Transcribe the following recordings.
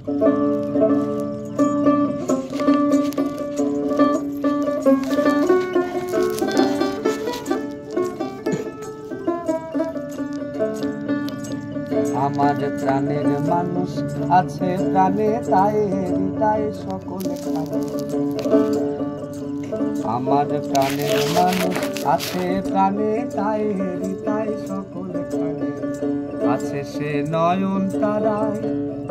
আমার প্রাণের মানুষ আছে প্রাণে, তাই হৃদয় সকলে খাবে। আমার প্রাণের মানুষ আছে প্রাণে, তাই হৃদয় সকলে খাবে। আছে সে নয়ন তারায়,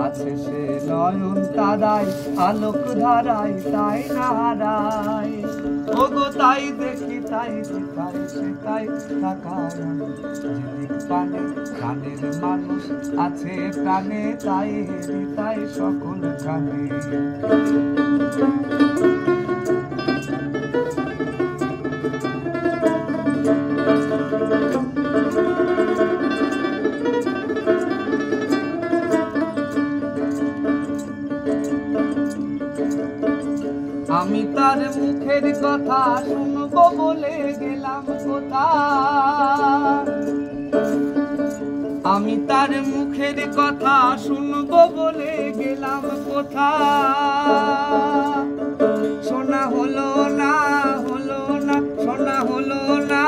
আছে সে নয়ন তারায়, আলোক ধারায় তাই না হারায়। ওগো তাই দেখি তাই দেখাই সেটাই তাকায় যেদিক প্রাণে। প্রাণের মানুষ আছে প্রাণে, তাই হৃদয় সকল খানে। আমি তার মুখের কথা শুনবো বলে গেলাম কোথায়। আমি তার মুখের কথা শুনবো বলে গেলাম কোথায়। শোনা হলো না হলো না, শোনা হলো না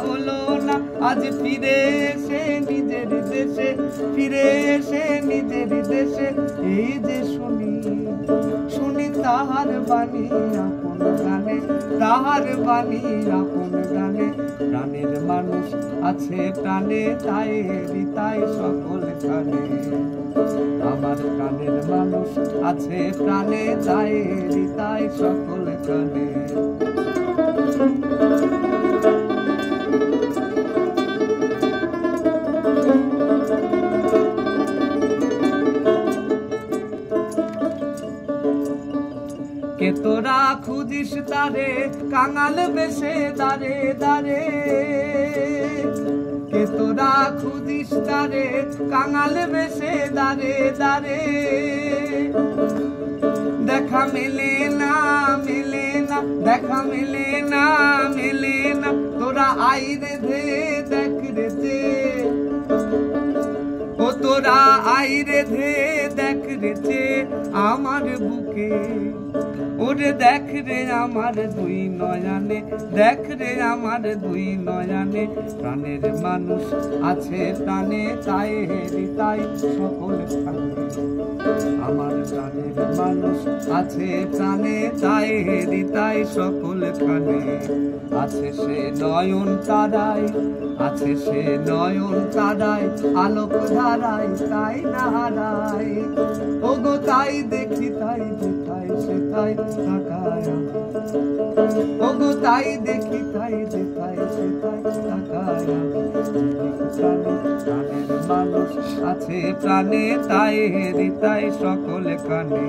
হলো না। আজ ফিরে এসে নিজের দেশে, ফিরে এসে নিজের দেশে এই যে শুনি শুনি তাহার বাণী আপন গানে, তাহার বাণী আপন গানে। প্রাণের মানুষ আছে প্রাণে, তাই হৃদয় সকল খানে। আমার প্রাণের মানুষ আছে প্রাণে, তাই হৃদয় সকল খানে। কে তোরা খুঁজিস তারে কাঙাল বেশে দারে দারে। কে তোরা খুঁজিস তারে কাঙাল বেশে দারে দারে। দেখা মেলে না মেলে না, দেখা মেলে না মেলে না। তোরা আইরে ধে দেখ রে দে, ও তোরা আইরে ধে দেখ রে দে আমার বুকে। ওরে দেখ রে আমার দুই নয়নে, দেখ রে আমার দুই নয়নে। প্রাণের মানুষ আছে প্রাণে, তাই হৃদয় সকল খানে। আমার প্রাণের মানুষ আছে প্রাণে, তাই হৃদয় সকল খানে। আছে সে নয়ন তারায়, আছে সে নয়ন তারায়, আলোক ধারায় তাই না হারায়। ওগো তাই দেখি তাই দেখাই সেটাই তাকায়। ওগো তাই দেখি তাই দেখাই সেটাই তাকায়। প্রাণের মানুষ আছে প্রাণে, তাই হৃদয় সকল খানে।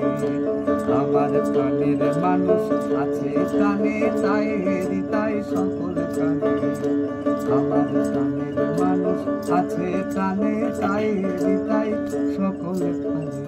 আমার প্রাণের মানুষ আছে প্রাণে, তাই হৃদয় সকল খানে। আমার প্রাণের মানুষ আছে প্রাণে, তাই হৃদয় সকল খানে।